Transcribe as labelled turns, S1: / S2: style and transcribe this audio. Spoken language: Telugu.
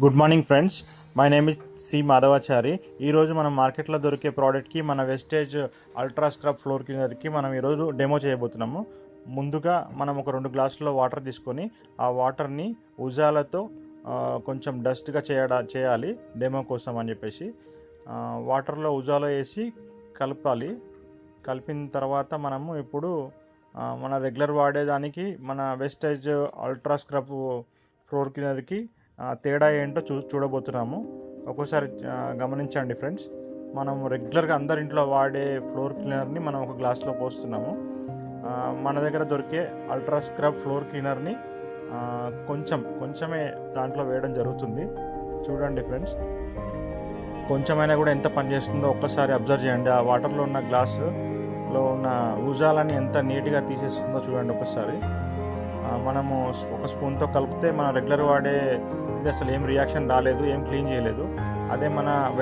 S1: Good morning friends, my name is C Madhavachari. ఈరోజు మనం మార్కెట్లో దొరికే ప్రోడక్ట్కి మన వెస్టేజ్ అల్ట్రా స్క్రబ్ ఫ్లోర్ క్లీనర్కి మనం ఈరోజు డెమో చేయబోతున్నాము. ముందుగా మనం ఒక 2 గ్లాసుల్లో వాటర్ తీసుకొని ఆ వాటర్ని ఉజాలతో కొంచెం డస్ట్గా చేయాలి డెమో కోసం అని చెప్పేసి. వాటర్లో ఉజాలో వేసి కలపాలి. కలిపిన తర్వాత మనము ఇప్పుడు మన రెగ్యులర్ వాడేదానికి మన వెస్టేజ్ అల్ట్రా స్క్రబ్ ఫ్లోర్ క్లీనర్కి తేడా ఏంటో చూడబోతున్నాము. ఒక్కోసారి గమనించండి ఫ్రెండ్స్. మనం రెగ్యులర్గా అందరి ఇంట్లో వాడే ఫ్లోర్ క్లీనర్ని మనం ఒక గ్లాస్లో పోస్తున్నాము. మన దగ్గర దొరికే అల్ట్రా స్క్రబ్ ఫ్లోర్ క్లీనర్ని కొంచెమే దాంట్లో వేయడం జరుగుతుంది. చూడండి ఫ్రెండ్స్, కొంచెమైనా కూడా ఎంత పనిచేస్తుందో ఒక్కసారి అబ్జర్వ్ చేయండి. ఆ వాటర్లో ఉన్న గ్లాసులో ఉన్న ఊజాలని ఎంత నీట్గా తీసేస్తుందో చూడండి ఒకసారి. మనము ఒక స్పూన్తో కలిపితే మనం రెగ్యులర్ వాడే ఇది అసలు ఏం రియాక్షన్ రాలేదు, ఏం క్లీన్ చేయలేదు. అదే మన